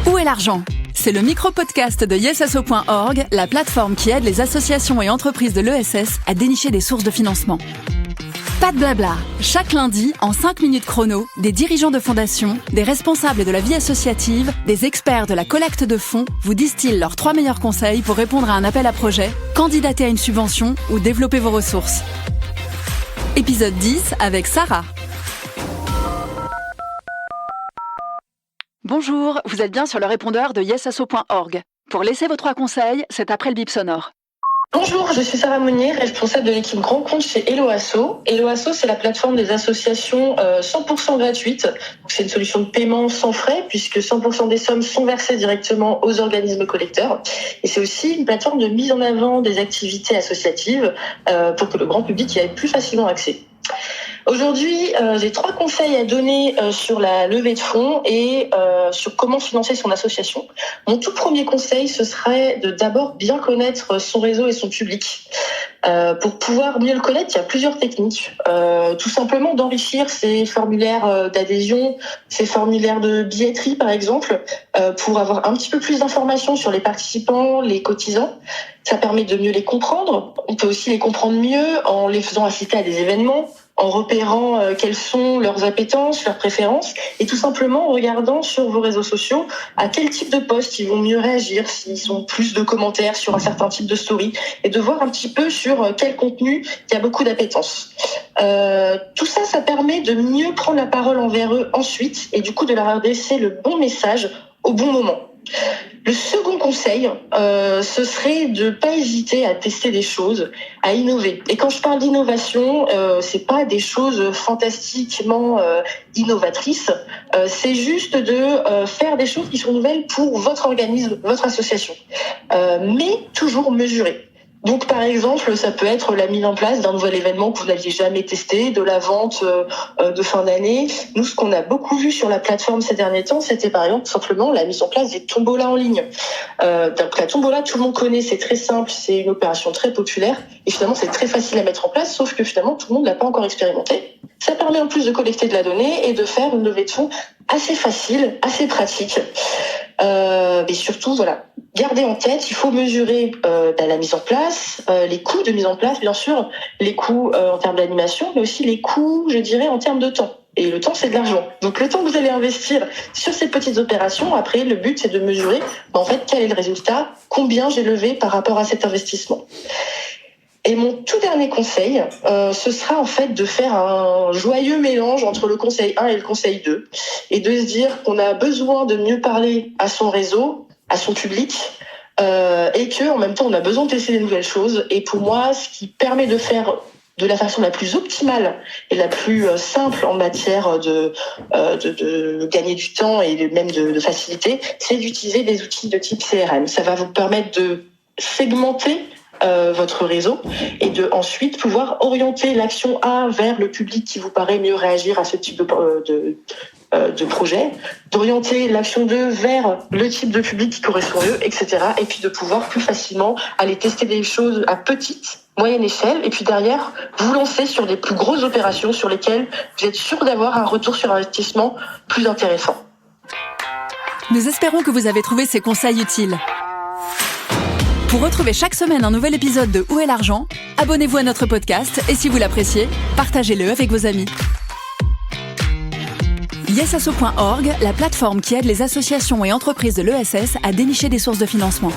Où est l'argent ? C'est le micro-podcast de yesasso.org, la plateforme qui aide les associations et entreprises de l'ESS à dénicher des sources de financement. Pas de blabla. Chaque lundi, en 5 minutes chrono, des dirigeants de fondations, des responsables de la vie associative, des experts de la collecte de fonds vous distillent leurs 3 meilleurs conseils pour répondre à un appel à projet, candidater à une subvention ou développer vos ressources. Épisode 10 avec Sarah. Bonjour, vous êtes bien sur le répondeur de yesasso.org. Pour laisser vos 3 conseils, c'est après le bip sonore. Bonjour, je suis Sarah Monnier, responsable de l'équipe Grand Compte chez Hello Asso. Hello Asso, c'est la plateforme des associations 100% gratuite. Donc, c'est une solution de paiement sans frais puisque 100% des sommes sont versées directement aux organismes collecteurs. Et c'est aussi une plateforme de mise en avant des activités associatives pour que le grand public y ait plus facilement accès. Aujourd'hui, j'ai 3 conseils à donner sur la levée de fonds et sur comment financer son association. Mon tout premier conseil, ce serait de d'abord bien connaître son réseau et son public. Pour pouvoir mieux le connaître, il y a plusieurs techniques. Tout simplement d'enrichir ces formulaires d'adhésion, ces formulaires de billetterie par exemple, pour avoir un petit peu plus d'informations sur les participants, les cotisants. Ça permet de mieux les comprendre. On peut aussi les comprendre mieux en les faisant assister à des événements, en repérant quelles sont leurs appétences, leurs préférences, et tout simplement en regardant sur vos réseaux sociaux à quel type de posts ils vont mieux réagir, s'ils ont plus de commentaires sur un certain type de story, et de voir un petit peu sur quel contenu il y a beaucoup d'appétence. Tout ça, ça permet de mieux prendre la parole envers eux ensuite, et du coup de leur adresser le bon message au bon moment. Le second conseil, ce serait de pas hésiter à tester des choses, à innover. Et quand je parle d'innovation, c'est pas des choses fantastiquement innovatrices. C'est juste de faire des choses qui sont nouvelles pour votre organisme, votre association, mais toujours mesurées. Donc, par exemple, ça peut être la mise en place d'un nouvel événement que vous n'aviez jamais testé, de la vente de fin d'année. Nous, ce qu'on a beaucoup vu sur la plateforme ces derniers temps, c'était par exemple simplement la mise en place des tombolas en ligne. Donc, la tombola, tout le monde connaît, c'est très simple, c'est une opération très populaire. Et finalement, c'est très facile à mettre en place, sauf que finalement, tout le monde l'a pas encore expérimenté. Ça permet en plus de collecter de la donnée et de faire une levée de fonds assez facile, assez pratique. Et surtout, voilà, gardez en tête, il faut mesurer la mise en place, les coûts de mise en place, bien sûr, les coûts en termes d'animation, mais aussi les coûts, je dirais, en termes de temps. Et le temps, c'est de l'argent. Donc, le temps que vous allez investir sur ces petites opérations, après, le but, c'est de mesurer, en fait, quel est le résultat, combien j'ai levé par rapport à cet investissement. Et mon tout dernier conseil, ce sera en fait de faire un joyeux mélange entre le conseil 1 et le conseil 2 et de se dire qu'on a besoin de mieux parler à son réseau, à son public, et qu'en même temps on a besoin de tester des nouvelles choses. Et pour moi, ce qui permet de faire de la façon la plus optimale et la plus simple en matière de gagner du temps et même de facilité, c'est d'utiliser des outils de type CRM. Ça va vous permettre de segmenter votre réseau et de ensuite pouvoir orienter l'action A vers le public qui vous paraît mieux réagir à ce type de projet, d'orienter l'action 2 vers le type de public qui correspond mieux, etc. Et puis de pouvoir plus facilement aller tester des choses à petite, moyenne échelle, et puis derrière, vous lancer sur des plus grosses opérations sur lesquelles vous êtes sûr d'avoir un retour sur investissement plus intéressant. Nous espérons que vous avez trouvé ces conseils utiles. Pour retrouver chaque semaine un nouvel épisode de Où est l'argent, abonnez-vous à notre podcast et si vous l'appréciez, partagez-le avec vos amis. yesasso.org, la plateforme qui aide les associations et entreprises de l'ESS à dénicher des sources de financement.